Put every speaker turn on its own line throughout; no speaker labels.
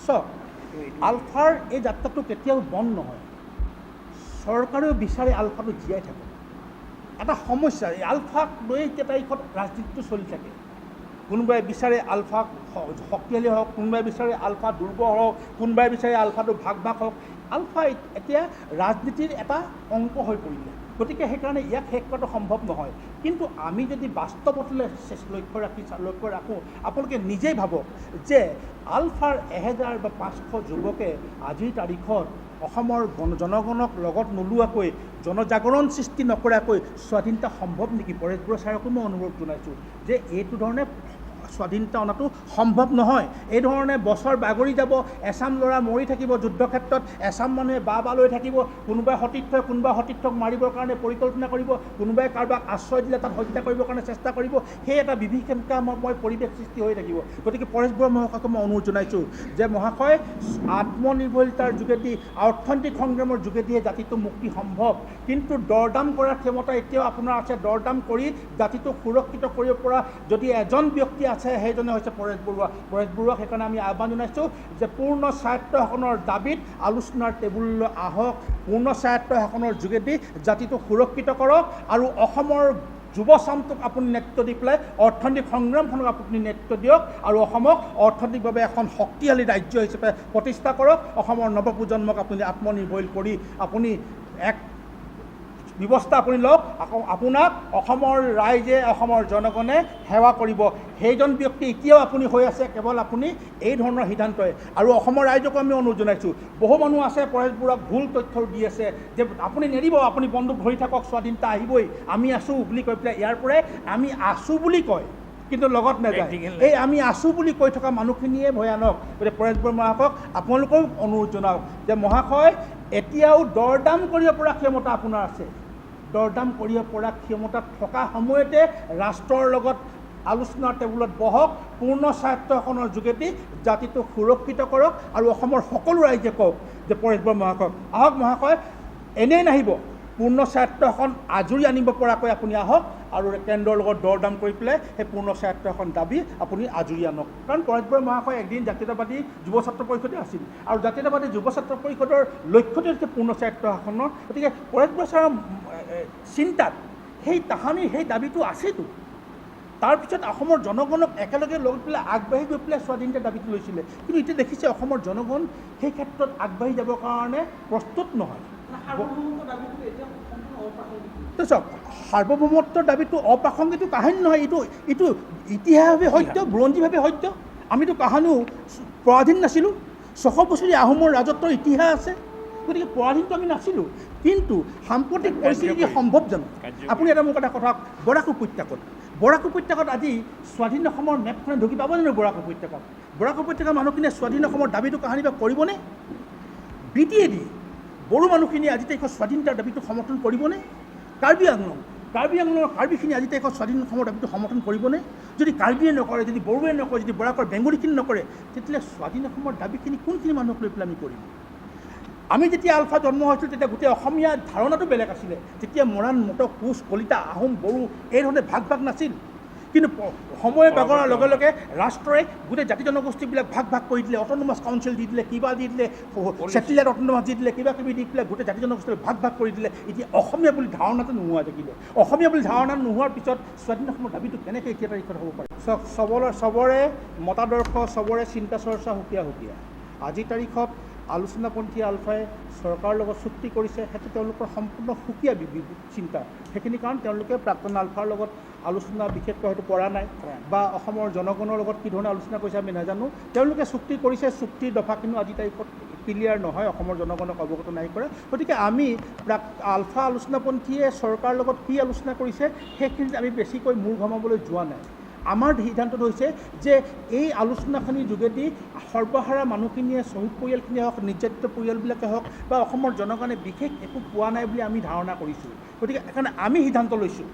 চাওক, আলফাৰ এই যাত্ৰাটো কেতিয়াও বন্ধ নহয়। চৰকাৰেও বিচাৰে আলফাটো জীয়াই থাকে। এটা সমস্যা, এই আলফাক লৈ এতিয়া তাৰিখত ৰাজনীতিটো চলি থাকে। কোনোবাই বিচাৰে আলফাক শক্তিশালী হওক, কোনোবাই বিচাৰে আলফা দুৰ্বল হওক, কোনোবাই বিচাৰে আলফাটো ভাগ হওক। আলফা এতিয়া ৰাজনীতিৰ এটা অংক হৈ পৰিলে। গতিকে সেইকাৰণে ইয়াক শেষ কৰাটো সম্ভৱ নহয়। কিন্তু আমি যদি বাস্তৱতলৈ লক্ষ্য ৰাখোঁ, আপোনালোকে নিজেই ভাবক যে আলফাৰ 1000 বা 500 যুৱকে আজিৰ তাৰিখত অসমৰ জনগণক লগত নোলোৱাকৈ, জনজাগৰণ সৃষ্টি নকৰাকৈ স্বাধীনতা সম্ভৱ নেকি? পৰেশ বৰুৱা ছাৰকো মই অনুৰোধ জনাইছোঁ যে এইটো ধৰণে স্বাধীনতা অনাটো সম্ভৱ নহয়। এই ধৰণে বছৰ বাগৰি যাব, এছাম ল'ৰা মৰি থাকিব যুদ্ধক্ষেত্ৰত, এছাম মানুহে বা লৈ থাকিব, কোনোবাই সতীৰ্থই কোনোবা সতীৰ্থক মাৰিবৰ কাৰণে পৰিকল্পনা কৰিব, কোনোবাই কাৰোবাক আশ্ৰয় দিলে তাত হত্যা কৰিবৰ কাৰণে চেষ্টা কৰিব। সেই এটা বিভীষিকাময় পৰিৱেশ সৃষ্টি হৈ থাকিব। গতিকে পৰেশ বৰুৱা মহাশয়ক মই অনুৰোধ জনাইছোঁ যে মহাশয়, আত্মনিৰ্ভৰশীলতাৰ যোগেদি, অৰ্থনৈতিক সংগ্ৰামৰ যোগেদিহে জাতিটো মুক্তি সম্ভৱ। কিন্তু দৰদাম কৰাৰ ক্ষমতা এতিয়াও আপোনাৰ আছে। দৰদাম কৰি জাতিটোক সুৰক্ষিত কৰিব পৰা যদি এজন ব্যক্তি আছে, সেইজনে হৈছে পৰেশ বৰুৱা। পৰেশ বৰুৱাক সেইকাৰণে আমি আহ্বান জনাইছোঁ যে পূৰ্ণ স্বায়ত্ব শাসনৰ দাবীত আলোচনাৰ টেবুললৈ আহক। পূৰ্ণ স্বায়ত্ব শাসনৰ যোগেদি জাতিটোক সুৰক্ষিত কৰক আৰু অসমৰ যুৱচামটোক আপুনি নেতৃত্ব দি পেলাই অৰ্থনৈতিক সংগ্ৰামখনক আপুনি নেতৃত্ব দিয়ক আৰু অসমক অৰ্থনৈতিকভাৱে এখন শক্তিশালী ৰাজ্য হিচাপে প্ৰতিষ্ঠা কৰক। অসমৰ নৱপ্ৰজন্মক আপুনি আত্মনিৰ্ভৰশীল কৰি আপুনি এক ব্যৱস্থা আপুনি লওক। আপোনাক অসমৰ ৰাইজে, অসমৰ জনগণে সেৱা কৰিব। সেইজন ব্যক্তি এতিয়াও আপুনি হৈ আছে, কেৱল আপুনি এই ধৰণৰ সিদ্ধান্তই। আৰু অসমৰ ৰাইজকো আমি অনুৰোধ জনাইছোঁ, বহু মানুহ আছে পৰেশ বৰুৱাক ভুল তথ্য দি আছে যে আপুনি নেৰিব, আপুনি বন্দুক ধৰি থাকক, স্বাধীনতা আহিবই, আমি আছোঁ বুলি কৈ পেলাই ইয়াৰ পৰাই আমি আছোঁ বুলি কয়, কিন্তু লগত নাযায়। এই আমি আছোঁ বুলি কৈ থকা মানুহখিনিয়ে ভয়ানক। গতিকে পৰেশ বৰুৱা মহাশয়ক আপোনালোকেও অনুৰোধ জনাওক যে মহাশয়, এতিয়াও দৰদাম কৰিব পৰা ক্ষমতা আপোনাৰ আছে। দৰদাম কৰিব পৰা ক্ষমতা থকা সময়তে ৰাষ্ট্ৰৰ লগত আলোচনাৰ টেবুলত বহক, পূৰ্ণ স্বায়ত্তশাসনৰ যোগেদি জাতিটোক সুৰক্ষিত কৰক আৰু অসমৰ সকলো ৰাইজে কওক যে পৰেশ বৰুৱা মহাশয়ক আহক মহাশয়, এনেই নাহিব, পূৰ্ণ স্বায়ত্তশাসন আজৰি আনিব পৰাকৈ আপুনি আহক আৰু কেন্দ্ৰৰ লগত দৰদাম কৰি পেলাই সেই পূৰ্ণ স্বায়ত্তশাসন দাবী আপুনি আজৰি আনক। কাৰণ পৰেশ বৰুৱা মহাশয় একদিন জাতীয়তাবাদী যুৱ ছাত্ৰ পৰিষদে আছিল আৰু জাতীয়তাবাদী যুৱ ছাত্ৰ পৰিষদৰ লক্ষ্যটো হৈছে পূৰ্ণ স্বায়ত্তশাসনৰ। গতিকে পৰেশ বৰুৱা ছাৰৰ চিন্তাত সেই তাহানিৰ সেই দাবীটো আছেতো। তাৰপিছত অসমৰ জনগণক একেলগে লৈ পেলাই আগবাঢ়ি গৈ পেলাই স্বাধীনতাৰ দাবীটো লৈছিলে। কিন্তু এতিয়া দেখিছে অসমৰ জনগণ সেই ক্ষেত্ৰত আগবাঢ়ি যাবৰ কাৰণে প্ৰস্তুত নহয়। চাওক, সাৰ্বভৌমত্বৰ দাবীটো অপ্ৰাসংগিক কাহিনী নহয়, এইটো ইতিহাসভাৱে সত্য, বুৰঞ্জীভাৱে সত্য। আমিতো কাহানিও পৰাধীন নাছিলোঁ। 600 বছৰীয়া আহোমৰ ৰাজত্বৰ ইতিহাস আছে। গতিকে পৰাধীনটো আমি নাছিলোঁ। কিন্তু সাম্প্ৰতিক পৰিস্থিতি সম্ভৱ জানো? আপুনি এটা মোক এটা কথা, বৰাক উপত্যকাত আজি স্বাধীন অসমৰ মেপখনে ঢুকি পাব জানো? বৰাক উপত্যকাৰ মানুহখিনিয়ে স্বাধীন অসমৰ দাবীটো কাহানি বা কৰিবনে? BTAD বড়ো মানুহখিনিয়ে আজি তাৰিখত স্বাধীনতাৰ দাবীটো সমৰ্থন কৰিবনে? কাৰ্বি আংলঙৰ কাৰ্বিখিনি আজি তাৰিখত স্বাধীন অসমৰ দাবীটো সমৰ্থন কৰিবনে? যদি কাৰ্বিয়ে নকৰে, যদি বড়োৱে নকৰে, যদি বৰাকৰ বেংগলীখিনি নকৰে, তেতিয়াহ'লে স্বাধীন অসমৰ দাবীখিনি কোনখিনি মানুহক লৈ পেলাই আমি কৰিম? আমি যেতিয়া আলফা জন্ম হৈছিল তেতিয়া গোটেই অসমীয়া ধাৰণাটো বেলেগ আছিলে। তেতিয়া মৰাণ, মটক, কোচ, কলিতা, আহোম, বড়ো এই ধৰণে ভাগ নাছিল। কিন্তু সময় বাগৰাৰ লগে লগে ৰাষ্ট্ৰই গোটেই জাতি জনগোষ্ঠীবিলাক ভাগ কৰি দিলে, অট'নমাছ কাউন্সিল দি দিলে, কিবা দি দিলে, ছেটেলাইট অট'নমাছ দি দিলে, কিবা কিবি দি পেলাই গোটেই জাতি জনগোষ্ঠীবিলাক ভাগ কৰি দিলে। এতিয়া অসমীয়া বুলি ধাৰণাটো নোহোৱা থাকিলে। অসমীয়া বুলি ধাৰণা নোহোৱাৰ পিছত স্বাধীন অসমৰ দাবীটো কেনেকৈ এতিয়া তাৰিখত হ'ব পাৰে? চবৰে মতাদৰ্শ, চবৰে চিন্তা চৰ্চা সুকীয়া। আজিৰ তাৰিখত আলোচনাপন্থী আলফাই চৰকাৰৰ লগত চুক্তি কৰিছে, সেইটো তেওঁলোকৰ সম্পূৰ্ণ সুকীয়া চিন্তা। সেইখিনি কাৰণ তেওঁলোকে প্ৰাক্তন আলফাৰ লগত আলোচনা বিশেষকৈ হয়তো কৰা নাই বা অসমৰ জনগণৰ লগত কি ধৰণে আলোচনা কৰিছে আমি নাজানো। তেওঁলোকে চুক্তি কৰিছে, চুক্তিৰ দফাখিনিও আজি তাৰিখত ক্লিয়াৰ নহয়, অসমৰ জনগণক অৱগত নাই কৰা। গতিকে আমি আলফা আলোচনাপন্থীয়ে চৰকাৰৰ লগত কি আলোচনা কৰিছে সেইখিনিত আমি বেছিকৈ মূৰ ঘমাবলৈ যোৱা নাই। আমাৰ সিদ্ধান্তটো হৈছে যে এই আলোচনাখিনিৰ যোগেদি সৰ্বহাৰা মানুহখিনিয়ে, শ্বহীদ পৰিয়ালখিনিয়ে হওক, নিৰ্যাতিত পৰিয়ালবিলাকে হওক বা অসমৰ জনগণে বিশেষ একো পোৱা নাই বুলি আমি ধাৰণা কৰিছোঁ। গতিকে সেইকাৰণে আমি সিদ্ধান্ত লৈছোঁ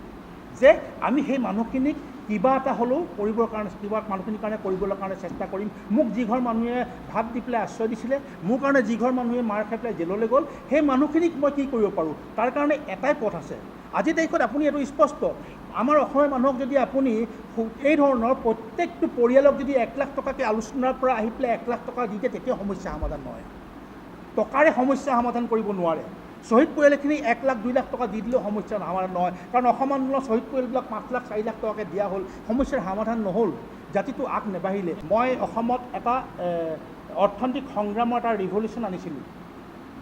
যে আমি সেই মানুহখিনিক কিবা এটা হ'লেও কৰিবৰ কাৰণে, কিবা মানুহখিনিৰ কাৰণে কৰিবলৈ কাৰণে চেষ্টা কৰিম। মোক যিঘৰ মানুহে ভাত দি পেলাই আশ্ৰয় দিছিলে, মোৰ কাৰণে যিঘৰ মানুহে মাৰ খাই পেলাই জেললৈ গ'ল, সেই মানুহখিনিক মই কি কৰিব পাৰোঁ, তাৰ কাৰণে এটাই পথ আছে আজি তাৰিখত আপুনি এইটো স্পষ্ট, আমাৰ অসমীয়া মানুহক যদি আপুনি এই ধৰণৰ প্ৰত্যেকটো পৰিয়ালক যদি 1 লাখ টকাকৈ আলোচনাৰ পৰা আহি পেলাই 1 লাখ টকা দি দিয়ে, তেতিয়াও সমস্যা সমাধান নহয়। টকাৰে সমস্যা সমাধান কৰিব নোৱাৰে। শ্বহীদ পৰিয়ালখিনি 1 লাখ 2 লাখ টকা দি দিলেও সমস্যা সমাধান নহয়, কাৰণ অসম আন্দোলনৰ শ্বহীদ পৰিয়ালবিলাক 5 লাখ 4 লাখ টকাকৈ দিয়া হ'ল, সমস্যাৰ সমাধান নহ'ল, জাতিটো আগ নেবাঢ়িলে। মই অসমত এটা অৰ্থনৈতিক সংগ্ৰামৰ এটা ৰিভলিউশ্যন আনিছিলোঁ,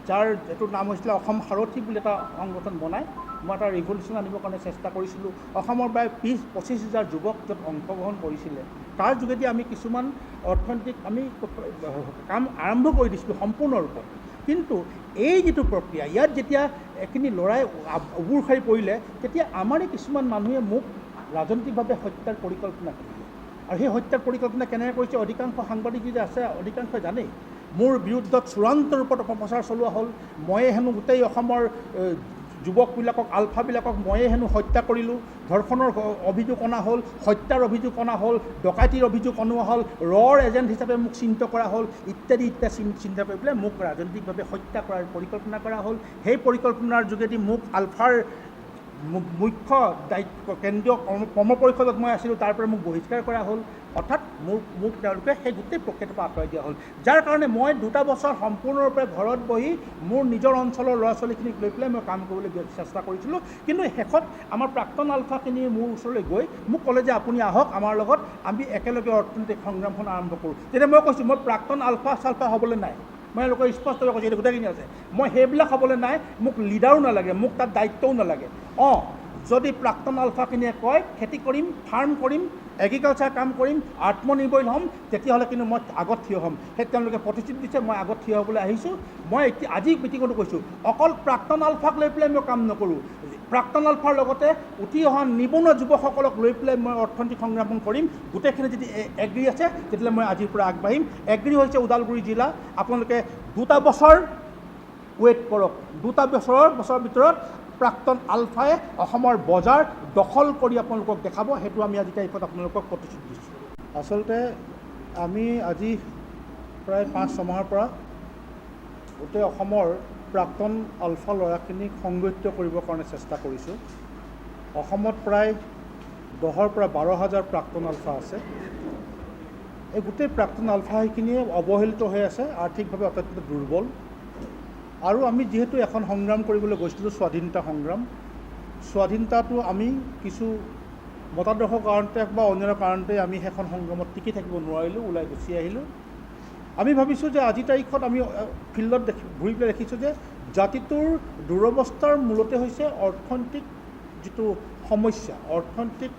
যাৰ এইটোৰ নাম হৈছিলে অসম সাৰথী বুলি এটা সংগঠন বনাই মই এটা ৰিভলিউশ্যন আনিবৰ কাৰণে চেষ্টা কৰিছিলোঁ। অসমৰ প্ৰায় 20-25,000 যুৱক য'ত অংশগ্ৰহণ কৰিছিলে, তাৰ যোগেদি আমি কিছুমান অৰ্থনৈতিক আমি কাম আৰম্ভ কৰি দিছিলোঁ সম্পূৰ্ণৰূপে। কিন্তু এই যিটো প্ৰক্ৰিয়া, ইয়াত যেতিয়া এইখিনি ল'ৰাই উবুৰ খাই পৰিলে, তেতিয়া আমাৰে কিছুমান মানুহে মোক ৰাজনৈতিকভাৱে হত্যাৰ পৰিকল্পনা কৰিলে। আৰু সেই হত্যাৰ পৰিকল্পনা কেনেকৈ কৰিছে, অধিকাংশ সাংবাদিক যে আছে অধিকাংশই জানেই। মোৰ বিৰুদ্ধত চূড়ান্ত ৰূপত অপপ্ৰচাৰ চলোৱা হ'ল। ময়ে হেনো গোটেই অসমৰ যুৱকবিলাকক, আলফাবিলাকক ময়ে হেনো হত্যা কৰিলোঁ, ধৰ্ষণৰ অভিযোগ অনা হ'ল, হত্যাৰ অভিযোগ অনা হ'ল, ডকাইতিৰ অভিযোগ অনোৱা হ'ল, ৰৰ এজেণ্ট হিচাপে মোক চিহ্নিত কৰা হ'ল, ইত্যাদি চিন্তা কৰি পেলাই মোক ৰাজনৈতিকভাৱে হত্যা কৰাৰ পৰিকল্পনা কৰা হ'ল। সেই পৰিকল্পনাৰ যোগেদি মোক আলফাৰ মুখ্য দায়িত্ব কেন্দ্ৰীয় কৰ্ম পৰিষদত মই আছিলোঁ, তাৰ পৰা মোক বহিষ্কাৰ কৰা হ'ল। অৰ্থাৎ মোক তেওঁলোকে সেই গোটেই প্ৰক্ৰিয়াটোৰ পৰা আঁতৰাই দিয়া হ'ল, যাৰ কাৰণে মই 2 বছৰ সম্পূৰ্ণৰূপে ঘৰত বহি মোৰ নিজৰ অঞ্চলৰ ল'ৰা ছোৱালীখিনিক লৈ পেলাই মই কাম কৰিবলৈ চেষ্টা কৰিছিলোঁ। কিন্তু শেষত আমাৰ প্ৰাক্তন আলফাখিনি মোৰ ওচৰলৈ গৈ মোক ক'লে যে আপুনি আহক আমাৰ লগত, আমি একেলগে অৰ্থনৈতিক সংগ্ৰামখন আৰম্ভ কৰোঁ। তেতিয়া মই কৈছোঁ মই প্ৰাক্তন আলফা চালফা হ'বলৈ নাই, মই লোকে স্পষ্টভাৱে কৈছোঁ, এইটো গোটেইখিনি আছে, মই সেইবিলাক হ'বলৈ নাই, মোক লিডাৰো নালাগে, মোক তাত দায়িত্বও নালাগে। যদি প্ৰাক্তন আলফাখিনিয়ে কয় খেতি কৰিম, ফাৰ্ম কৰিম, এগ্ৰিকালচাৰ কাম কৰিম, আত্মনিৰ্ভৰশীল হ'ম, তেতিয়াহ'লে কিন্তু মই আগত থিয় হ'ম। সেই তেওঁলোকে প্ৰতিশ্ৰুতি দিছে, মই আগত থিয় হ'বলৈ আহিছোঁ। মই এতিয়া আজি মিটিঙতো কৈছোঁ, অকল প্ৰাক্তন আলফাক লৈ পেলাই মই কাম নকৰোঁ, প্ৰাক্তন আলফাৰ লগতে উঠি অহা নিবনুৱা যুৱকসকলক লৈ পেলাই মই অৰ্থনৈতিক সংগ্ৰাম কৰিম। গোটেইখিনি যদি এগ্ৰী আছে, তেতিয়াহ'লে মই আজিৰ পৰা আগবাঢ়িম। এগ্ৰী হৈছে ওদালগুৰি জিলা। আপোনালোকে 2 বছৰ ৱেইট কৰক, 2 বছৰৰ ভিতৰত প্ৰাক্তন আলফাই অসমৰ বজাৰ দখল কৰি আপোনালোকক দেখাব। সেইটো আমি আজি তাৰিখত আপোনালোকক প্ৰতিশ্ৰুতি দিছোঁ। আচলতে আমি আজি প্ৰায় 5-6 মাহৰ পৰা গোটেই অসমৰ প্ৰাক্তন আলফা ল'ৰাখিনিক সংগঠিত কৰিবৰ কাৰণে চেষ্টা কৰিছোঁ। অসমত প্ৰায় 10,000 পৰা 12,000 প্ৰাক্তন আলফা আছে। এই গোটেই প্ৰাক্তন আলফাখিনিয়ে অৱহেলিত হৈ আছে, আৰ্থিকভাৱে অত্যন্ত দুৰ্বল। আৰু আমি যিহেতু এখন সংগ্ৰাম কৰিবলৈ গৈছিলোঁ, স্বাধীনতা সংগ্ৰাম, স্বাধীনতাটো আমি কিছু মতাদৰ্শ কাৰণতে বা অন্য কাৰণতে আমি সেইখন সংগ্ৰামত টিকি থাকিব নোৱাৰিলোঁ, ওলাই গুচি আহিলোঁ। আমি ভাবিছোঁ যে আজি তাৰিখত আমি ফিল্ডত ঘূৰি পেলাই দেখিছোঁ যে জাতিটোৰ দুৰৱস্থাৰ মূলতে হৈছে অৰ্থনৈতিক যিটো সমস্যা, অৰ্থনৈতিক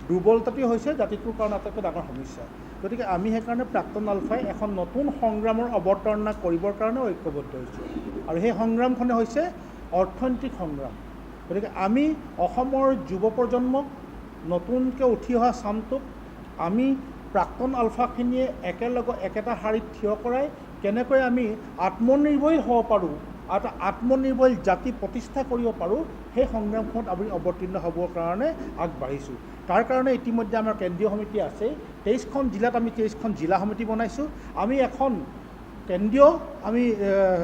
দুৰ্বলতাটোৱে হৈছে জাতিটোৰ কাৰণে আটাইতকৈ ডাঙৰ সমস্যা। গতিকে আমি সেইকাৰণে প্ৰাক্তন আলফাই এখন নতুন সংগ্ৰামৰ অৱতাৰণা কৰিবৰ কাৰণে ঐক্যবদ্ধ হৈছোঁ, আৰু সেই সংগ্ৰামখনে হৈছে অৰ্থনৈতিক সংগ্ৰাম। গতিকে আমি অসমৰ যুৱ প্ৰজন্মক, নতুনকৈ উঠি অহা চামটোক আমি প্ৰাক্তন আলফাখিনিয়ে একেলগে একেটা শাৰীত থিয় কৰাই কেনেকৈ আমি আত্মনিৰ্ভৰশীল হ'ব পাৰোঁ, এটা আত্মনিৰ্ভৰশীল জাতি প্ৰতিষ্ঠা কৰিব পাৰোঁ, সেই সংগ্ৰামখনত আমি অৱতীৰ্ণ হ'বৰ কাৰণে আগবাঢ়িছোঁ। তাৰ কাৰণে ইতিমধ্যে আমাৰ কেন্দ্ৰীয় সমিতি আছে। 23খন জিলাত আমি 23খন জিলা সমিতি বনাইছোঁ। আমি এখন কেন্দ্ৰীয়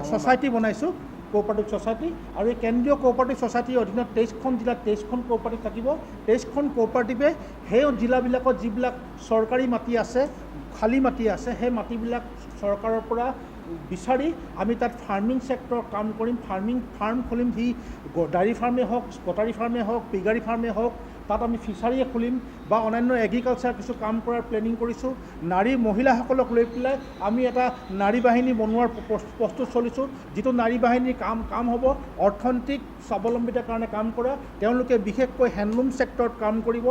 ছ'চাইটি বনাইছোঁ, কোঅপাৰেটিভ ছ'চাইটি, আৰু এই কেন্দ্ৰীয় কোঅপাৰেটিভ ছ'চাইটিৰ অধীনত 23খন জিলাত 23খন কোঅপাৰেটিভ থাকিব। 23খন কোঅপাৰেটিভে সেই জিলাবিলাকত যিবিলাক চৰকাৰী মাটি আছে, খালী মাটি আছে, সেই মাটিবিলাক চৰকাৰৰ পৰা বিচাৰি আমি তাত ফাৰ্মিং ছেক্টৰ কাম কৰিম, ফাৰ্ম খুলিম। সি ডায়েৰী ফাৰ্মেই হওক, কটাৰী ফাৰ্মেই হওক, পিগাৰী ফাৰ্মেই হওক, তাত আমি ফিচাৰীয়ে খুলিম বা অন্যান্য এগ্ৰিকালচাৰ কিছু কাম কৰাৰ প্লেনিং কৰিছোঁ। মহিলাসকলক লৈ পেলাই আমি এটা নাৰী বাহিনী বনোৱাৰ প্ৰস্তুত চলিছোঁ, যিটো নাৰী বাহিনীৰ কাম হ'ব অৰ্থনৈতিক স্বাৱলম্বিতাৰ কাৰণে কাম কৰা। তেওঁলোকে বিশেষকৈ হেণ্ডলুম ছেক্টৰত কাম কৰিব,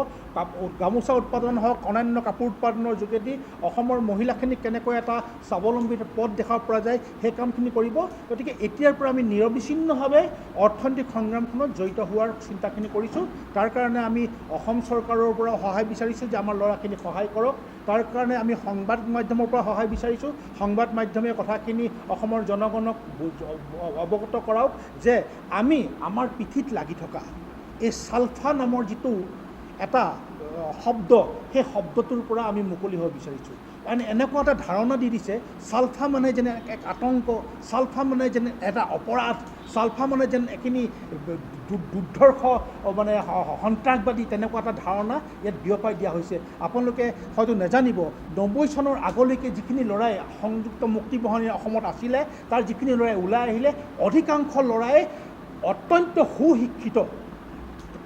গামোচা উৎপাদন হওক, অন্যান্য কাপোৰ উৎপাদনৰ যোগেদি অসমৰ মহিলাখিনিক কেনেকৈ এটা স্বাৱলম্বিতাৰ পথ দেখাব পৰা যায়, সেই কামখিনি কৰিব। গতিকে এতিয়াৰ পৰা আমি নিৰবিচ্ছিন্নভাৱে অৰ্থনৈতিক সংগ্ৰামখনত জড়িত হোৱাৰ চিন্তাখিনি কৰিছোঁ। তাৰ কাৰণে আমি অসম চৰকাৰৰ পৰা সহায় বিচাৰিছোঁ যে আমাৰ ল'ৰাখিনিক সহায় কৰক। তাৰ কাৰণে আমি সংবাদ মাধ্যমৰ পৰা সহায় বিচাৰিছোঁ। সংবাদ মাধ্যমে কথাখিনি অসমৰ জনগণক অৱগত কৰাওক যে আমি আমাৰ পিঠিত লাগি থকা এই চালফা নামৰ যিটো এটা শব্দ, সেই শব্দটোৰ পৰা আমি মুকলি হ'ব বিচাৰিছোঁ। মানে এনেকুৱা এটা ধাৰণা দি দিছে চালফা মানে যেনে এক আতংক, চালফা মানে যেনে এটা অপৰাধ, চালফা মানে যেন এখিনি দুৰ্ধৰ্ষ মানে সন্ত্ৰাসবাদী, তেনেকুৱা এটা ধাৰণা ইয়াত বিয়পাই দিয়া হৈছে। আপোনালোকে হয়তো নাজানিব 90 চনৰ আগলৈকে যিখিনি ল'ৰাই সংযুক্ত মুক্তিবাহিনী অসমত আছিলে, তাৰ যিখিনি ল'ৰাই ওলাই আহিলে অধিকাংশ ল'ৰাই অত্যন্ত সুশিক্ষিত।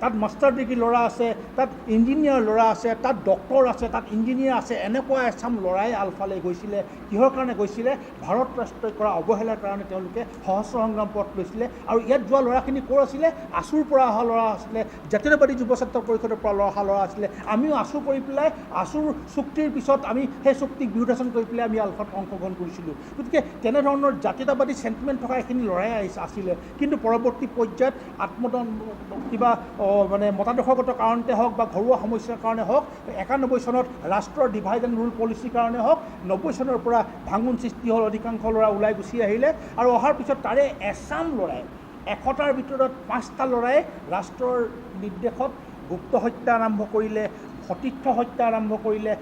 তাত মাষ্টাৰ ডিগ্ৰী ল'ৰা আছে, তাত ইঞ্জিনিয়াৰ ল'ৰা আছে, তাত ডক্টৰ আছে, তাত ইঞ্জিনিয়াৰ আছে। এনেকুৱা এচাম ল'ৰাই আলফালৈ গৈছিলে। কিহৰ কাৰণে গৈছিলে? ভাৰত ৰাষ্ট্ৰই কৰা অৱহেলাৰ কাৰণে তেওঁলোকে সহস্ৰ সংগ্ৰাম পথ লৈছিলে। আৰু ইয়াত যোৱা ল'ৰাখিনি ক'ৰ আছিলে? আছুৰ পৰা অহা ল'ৰা আছিলে, জাতীয়তাবাদী যুৱ ছাত্ৰ পৰিষদৰ পৰা অহা ল'ৰা আছিলে। আমিও আছু কৰি পেলাই আছুৰ চুক্তিৰ পিছত আমি সেই চুক্তিক বিৰোধাচন কৰি পেলাই আমি আলফাত অংশগ্ৰহণ কৰিছিলোঁ। গতিকে তেনেধৰণৰ জাতীয়তাবাদী চেণ্টিমেণ্ট থকা এইখিনি ল'ৰাই আছিলে। কিন্তু পৰৱৰ্তী পৰ্যায়ত কিবা মানে মতাদৰ্শগত কাৰণতে হওক বা ঘৰুৱা সমস্যাৰ কাৰণে হওক, 91 চনত ৰাষ্ট্ৰৰ ডিভাইড এণ্ড ৰুল পলিচিৰ কাৰণে হওক, 90 চনৰ পৰা ভাঙোন সৃষ্টি হ'ল, অধিকাংশ ল'ৰা ওলাই গুচি আহিলে। আৰু অহাৰ পিছত তাৰে এচাম ল'ৰাই, 100টাৰ ভিতৰত 5টা ল'ৰাই ৰাষ্ট্ৰৰ নিৰ্দেশত গুপ্ত হত্যা আৰম্ভ কৰিলে, সতীৰ্থ হত্যা আৰম্ভ কৰিলে,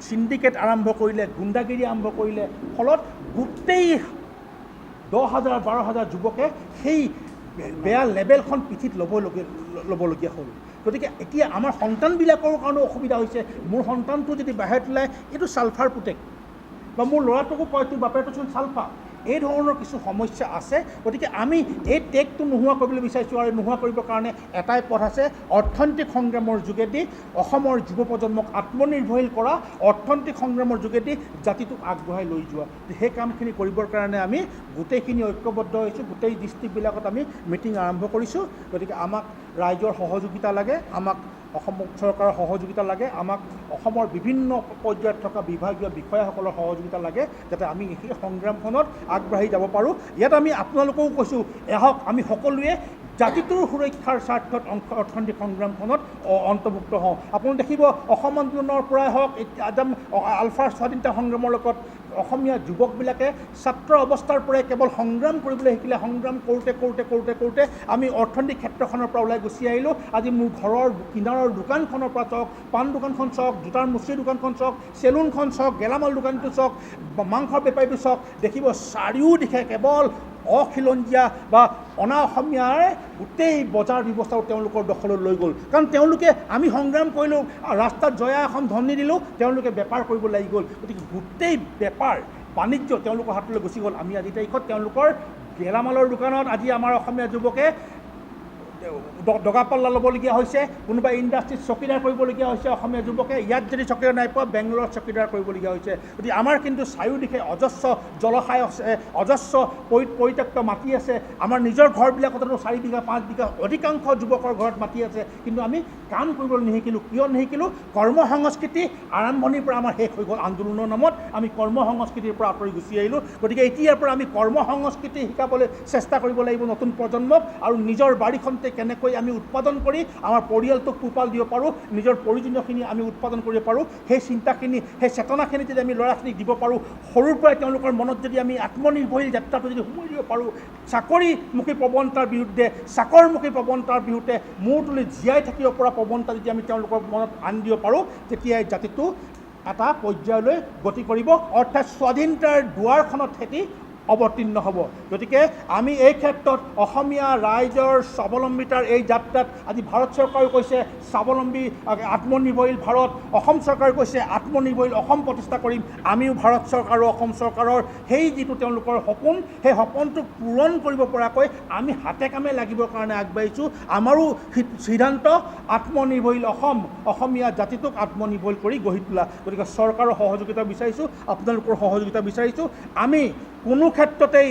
চিণ্ডিকেট আৰম্ভ কৰিলে, গুণ্ডাগিৰি আৰম্ভ কৰিলে। ফলত গোটেই 10,000 12,000 যুৱকে সেই বেয়া লেবেলখন পিঠিত ল'বলগীয়া হ'ল। গতিকে এতিয়া আমাৰ সন্তানবিলাকৰ কাৰণেও অসুবিধা হৈছে। মোৰ সন্তানটো যদি বাহিৰত ওলায়, এইটো ছালফাৰ পুতেক, বা মোৰ ল'ৰাটোকো কয় তোৰ বাপেৰটোচোন ছালফা। এই ধৰণৰ কিছু সমস্যা আছে। গতিকে আমি এই টেগটো নোহোৱা কৰিবলৈ বিচাৰিছোঁ, আৰু নোহোৱা কৰিবৰ কাৰণে এটাই পথ আছে, অৰ্থনৈতিক সংগ্ৰামৰ যোগেদি অসমৰ যুৱ প্ৰজন্মক আত্মনিৰ্ভৰশীল কৰা, অৰ্থনৈতিক সংগ্ৰামৰ যোগেদি জাতিটোক আগবঢ়াই লৈ যোৱা। সেই কামখিনি কৰিবৰ কাৰণে আমি গোটেইখিনি ঐক্যবদ্ধ হৈছোঁ। গোটেই ডিষ্ট্ৰিক্টবিলাকত আমি মিটিং আৰম্ভ কৰিছোঁ। গতিকে আমাক ৰাইজৰ সহযোগিতা লাগে, আমাক অসম চৰকাৰৰ সহযোগিতা লাগে, আমাক অসমৰ বিভিন্ন পৰ্যায়ত থকা বিভাগীয় বিষয়াসকলৰ সহযোগিতা লাগে, যাতে আমি সেই সংগ্ৰামখনত আগবাঢ়ি যাব পাৰোঁ। ইয়াত আমি আপোনালোকেও কৈছোঁ, আহক আমি সকলোৱে জাতিটোৰ সুৰক্ষাৰ স্বাৰ্থত অৰ্থনৈতিক সংগ্ৰামখনত অন্তৰ্ভুক্ত হওঁ। আপুনি দেখিব অসম আন্দোলনৰ পৰাই হওক, আলফাৰ স্বাধীনতা সংগ্ৰামৰ লগত অসমীয়া যুৱকবিলাকে ছাত্ৰ অৱস্থাৰ পৰাই কেৱল সংগ্ৰাম কৰিবলৈ শিকিলে। সংগ্ৰাম কৰোঁতে আমি অৰ্থনৈতিক ক্ষেত্ৰখনৰ পৰা ওলাই গুচি আহিলোঁ। আজি মোৰ ঘৰৰ কিনাৰৰ দোকানখনৰ পৰা চাওক, পাণ দোকানখন চাওক, জোতাৰ মুচিৰ দোকানখন চাওক, চেলুনখন চাওক, গেলামাল দোকানটো চাওক, মাংসৰ বেপাৰীটো চাওক, দেখিব চাৰিওদিশে কেৱল অখিলঞ্জীয়া বা অনা অসমীয়াৰ গোটেই বজাৰ ব্যৱস্থাও তেওঁলোকৰ দখলত লৈ গ'ল। কাৰণ তেওঁলোকে, আমি সংগ্ৰাম কৰিলোঁ, ৰাস্তাত জয়া এখন ধ্বনি দিলোঁ, তেওঁলোকে বেপাৰ কৰিব লাগি গ'ল। গতিকে গোটেই বেপাৰ বাণিজ্য তেওঁলোকৰ হাতলৈ গুচি গ'ল। আমি আজি তাৰিখত তেওঁলোকৰ গেলামালৰ দোকানত আজি আমাৰ অসমীয়া যুৱকে দগাপাল্লা ল'বলগীয়া হৈছে, কোনোবা ইণ্ডাষ্ট্ৰীত চকীদাৰ কৰিবলগীয়া হৈছে অসমীয়া যুৱকে। ইয়াত যদি চকীদাৰ নাই পোৱা, বেংগলোৰত চকীদাৰ কৰিবলগীয়া হৈছে। গতিকে আমাৰ কিন্তু চাৰিওদিশে অজস্ৰ জলাশয় আছে, অজস্ৰ পৰিত্যক্ত মাটি আছে। আমাৰ নিজৰ ঘৰবিলাকতো 4 বিঘা 5 বিঘা অধিকাংশ যুৱকৰ ঘৰত মাটি আছে, কিন্তু আমি কাম কৰিবলৈ নিশিকিলোঁ। কিয় নিশিকিলোঁ? কৰ্ম সংস্কৃতি আৰম্ভণিৰ পৰা আমাৰ শেষ হৈ গ'ল। আন্দোলনৰ নামত আমি কৰ্ম সংস্কৃতিৰ পৰা আঁতৰি গুচি আহিলোঁ। গতিকে এতিয়াৰ পৰা আমি কৰ্ম সংস্কৃতি শিকাবলৈ চেষ্টা কৰিব লাগিব নতুন প্ৰজন্মক, আৰু নিজৰ বাৰীখনতে কেনেকৈ আমি উৎপাদন কৰি আমাৰ পৰিয়ালটোক পোহপাল দিব পাৰোঁ, নিজৰ প্ৰয়োজনীয়খিনি আমি উৎপাদন কৰিব পাৰোঁ, সেই চিন্তাখিনি, সেই চেতনাখিনি যদি আমি ল'ৰাখিনিক দিব পাৰোঁ, সৰুৰ পৰাই তেওঁলোকৰ মনত যদি আমি আত্মনিৰ্ভৰশীল যাত্ৰাটো যদি সোমাই দিব পাৰোঁ, চাকৰিমুখী প্ৰৱণতাৰ বিৰুদ্ধে, চাকৰমুখী প্ৰৱণতাৰ বিৰুদ্ধে মূৰ তুলি জীয়াই থাকিব পৰা প্ৰৱণতা যদি আমি তেওঁলোকৰ মনত আনি দিব পাৰোঁ, তেতিয়াই জাতিটো এটা পৰ্যায়লৈ গতি কৰিব, অৰ্থাৎ স্বাধীনতাৰ দুৱাৰখনত খেতি অৱতীৰ্ণ হ'ব। গতিকে আমি এই ক্ষেত্ৰত অসমীয়া ৰাইজৰ স্বাৱলম্বিতাৰ এই যাত্ৰাত আজি ভাৰত চৰকাৰেও কৈছে স্বাৱলম্বী আত্মনিৰ্ভৰশীল ভাৰত, অসম চৰকাৰে কৈছে আত্মনিৰ্ভৰশীল অসম প্ৰতিষ্ঠা কৰিম। আমিও ভাৰত চৰকাৰ আৰু অসম চৰকাৰৰ সেই যিটো তেওঁলোকৰ সপোন, সেই সপোনটোক পূৰণ কৰিব পৰাকৈ আমি হাতে কামে লাগিবৰ কাৰণে আগবাঢ়িছোঁ। আমাৰো সিদ্ধান্ত আত্মনিৰ্ভৰশীল অসম, অসমীয়া জাতিটোক আত্মনিৰ্ভৰশীল কৰি গঢ়ি তোলা। গতিকে চৰকাৰৰ সহযোগিতা বিচাৰিছোঁ, আপোনালোকৰ সহযোগিতা বিচাৰিছোঁ। আমি কোনো ক্ষেত্ৰতেই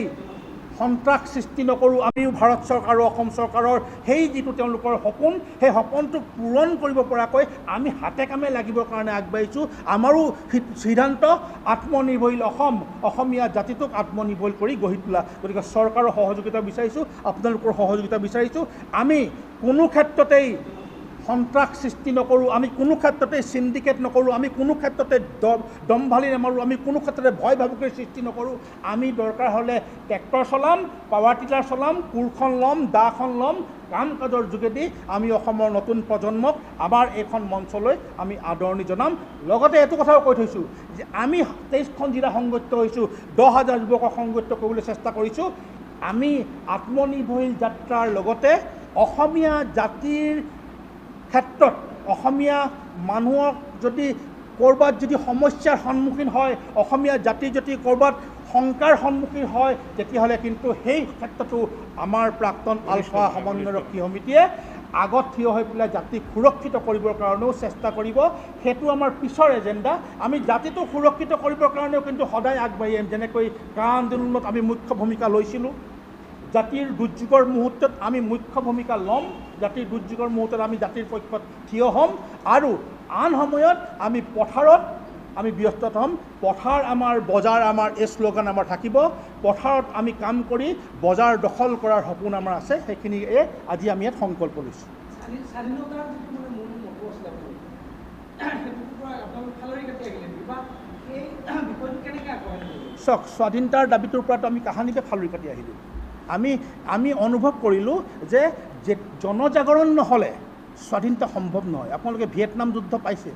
সন্ত্ৰাস সৃষ্টি নকৰোঁ। আমিও ভাৰত চৰকাৰ আৰু অসম চৰকাৰৰ সেই যিটো তেওঁলোকৰ সপোন, সেই সপোনটোক পূৰণ কৰিব পৰাকৈ আমি হাতে কামে লাগিবৰ কাৰণে আগবাঢ়িছোঁ। আমাৰো সিদ্ধান্ত আত্মনিৰ্ভৰশীল অসম, অসমীয়া জাতিটোক আত্মনিৰ্ভৰশীল কৰি গঢ়ি তোলা। গতিকে চৰকাৰৰ সহযোগিতা বিচাৰিছোঁ, আপোনালোকৰ সহযোগিতা বিচাৰিছোঁ। সন্ত্ৰাস সৃষ্টি নকৰোঁ। আমিও ভাৰত চৰকাৰ আৰু অসম চৰকাৰৰ সেই যিটো তেওঁলোকৰ সপোন, সেই সপোনটোক পূৰণ কৰিব পৰাকৈ আমি হাতে কামে লাগিবৰ কাৰণে আগবাঢ়িছোঁ। আমাৰো সিদ্ধান্ত আত্মনিৰ্ভৰশীল অসম, অসমীয়া জাতিটোক আত্মনিৰ্ভৰশীল কৰি গঢ়ি তোলা। গতিকে চৰকাৰৰ সহযোগিতা বিচাৰিছোঁ, আপোনালোকৰ সহযোগিতা বিচাৰিছোঁ। আমি কোনো ক্ষেত্ৰতেই সন্ত্ৰাস সৃষ্টি নকৰোঁ, আমি কোনো ক্ষেত্ৰতে চিণ্ডিকেট নকৰোঁ, আমি কোনো ক্ষেত্ৰতে দম্ভালি নামাৰোঁ, আমি কোনো ক্ষেত্ৰতে ভয় ভাবুকিৰ সৃষ্টি নকৰোঁ। আমি দৰকাৰ হ'লে ট্ৰেক্টৰ চলাম, পাৱাৰ টিলাৰ চলাম, কোৰখন ল'ম, দাখন ল'ম, কাম কাজৰ যোগেদি আমি অসমৰ নতুন প্ৰজন্মক আমাৰ এইখন মঞ্চলৈ আমি আদৰণি জনাম। লগতে এইটো কথাও কৈ থৈছোঁ যে আমি 23খন জিলা সংগঠিত হৈছোঁ, 10,000 যুৱকক সংগঠিত কৰিবলৈ চেষ্টা কৰিছোঁ। আমি আত্মনিৰ্ভৰশীল যাত্ৰাৰ লগতে অসমীয়া জাতিৰ ক্ষেত্ৰত অসমীয়া মানুহক যদি ক'ৰবাত যদি সমস্যাৰ সন্মুখীন হয়, অসমীয়া জাতি যদি ক'ৰবাত শংকাৰ সন্মুখীন হয়, তেতিয়াহ'লে কিন্তু সেই ক্ষেত্ৰতো আমাৰ প্ৰাক্তন আলফা সমন্বয়ৰক্ষী সমিতিয়ে আগত থিয় হৈ পেলাই জাতিক সুৰক্ষিত কৰিবৰ কাৰণেও চেষ্টা কৰিব। সেইটো আমাৰ পিছৰ এজেণ্ডা। আমি জাতিটো সুৰক্ষিত কৰিবৰ কাৰণেও কিন্তু সদায় আগবাঢ়ি আহিম। যেনেকৈ কা আন্দোলনত আমি মুখ্য ভূমিকা লৈছিলোঁ, জাতিৰ দুৰ্যোগৰ মুহূৰ্তত আমি মুখ্য ভূমিকা ল'ম, জাতিৰ দুৰ্যোগৰ মুহূৰ্তত আমি জাতিৰ পক্ষত থিয় হ'ম, আৰু আন সময়ত আমি পথাৰত আমি ব্যস্ত হ'ম। পথাৰ আমাৰ, বজাৰ আমাৰ, এই শ্লোগান আমাৰ থাকিব। পথাৰত আমি কাম কৰি বজাৰ দখল কৰাৰ সপোন আমাৰ আছে, সেইখিনিয়ে আজি আমি ইয়াত সংকল্প লৈছোঁ। চাওক, স্বাধীনতাৰ দাবীটোৰ পৰাটো আমি কাহানিকে ফালৰি কাটি আহিলোঁ। আমি অনুভৱ কৰিলোঁ যে জনজাগৰণ নহ'লে স্বাধীনতা সম্ভৱ নহয়। আপোনালোকে ভিয়েটনাম যুদ্ধ পাইছে,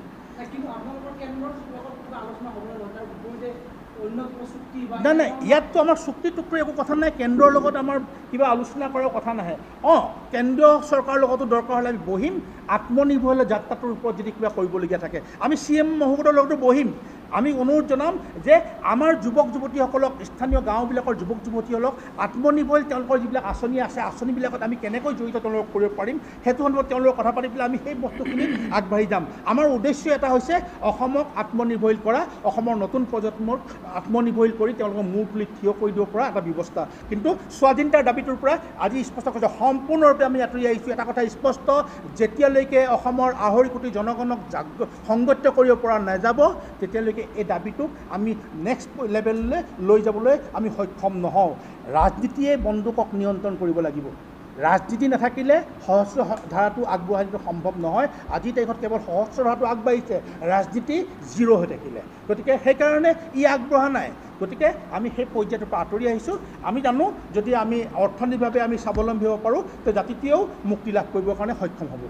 নাই নাই, ইয়াততো আমাৰ চুক্তি টুক্তি একো কথা নাই, কেন্দ্ৰৰ লগত আমাৰ কিবা আলোচনা কৰাৰ কথা নাহে। কেন্দ্ৰীয় চৰকাৰৰ লগতো দৰকাৰ হ'লে আমি বহিম, আত্মনিৰ্ভৰশীল যাত্ৰাটোৰ ওপৰত যদি কিবা কৰিবলগীয়া থাকে আমি CM মহোদয়ৰ লগতো বহিম। আমি অনুৰোধ জনাম যে আমাৰ যুৱক যুৱতীসকলক, স্থানীয় গাঁওবিলাকৰ যুৱক যুৱতীসকলক আত্মনিৰ্ভৰশীল তেওঁলোকৰ যিবিলাক আঁচনি আছে, আঁচনিবিলাকত আমি কেনেকৈ জড়িত তেওঁলোকক কৰিব পাৰিম, সেইটো সন্দৰ্ভত তেওঁলোকক কথা পাতি পেলাই আমি সেই বস্তুখিনিত আগবাঢ়ি যাম। আমাৰ উদ্দেশ্য এটা হৈছে অসমক আত্মনিৰ্ভৰশীল কৰা, অসমৰ নতুন প্ৰজন্মক আত্মনিৰ্ভৰশীল কৰি তেওঁলোকক মূৰ তুলি থিয় কৰি দিব পৰা এটা ব্যৱস্থা। কিন্তু স্বাধীনতাৰ দাবীটোৰ পৰা আজি স্পষ্ট কৈছোঁ, সম্পূৰ্ণৰূপে আমি আঁতৰি আহিছোঁ। এটা কথা স্পষ্ট, যেতিয়ালৈকে অসমৰ 2.5 কোটি জনগণক সংগঠিত কৰিব পৰা নাযাব, তেতিয়ালৈকে এই দাবীটোক আমি নেক্সট লেভেললৈ লৈ যাবলৈ আমি সক্ষম নহওঁ। ৰাজনীতিয়ে বন্দুকক নিয়ন্ত্ৰণ কৰিব লাগিব। ৰাজনীতি নাথাকিলে সহস্ৰ ধাৰাটো আগবঢ়াই দিয়াটো সম্ভৱ নহয়। আজিৰ তাৰিখত কেৱল সহস্ৰ ধাৰাটো আগবাঢ়িছে, ৰাজনীতি জিৰ' হৈ থাকিলে। গতিকে সেইকাৰণে ই আগবঢ়া নাই। গতিকে আমি সেই পৰ্যায়টোৰ পৰা আঁতৰি আহিছোঁ। আমি জানো যদি আমি অৰ্থনৈতিকভাৱে আমি স্বাৱলম্বী হ'ব পাৰোঁ, তো জাতিটোৱেও মুক্তি লাভ কৰিবৰ কাৰণে সক্ষম হ'ব।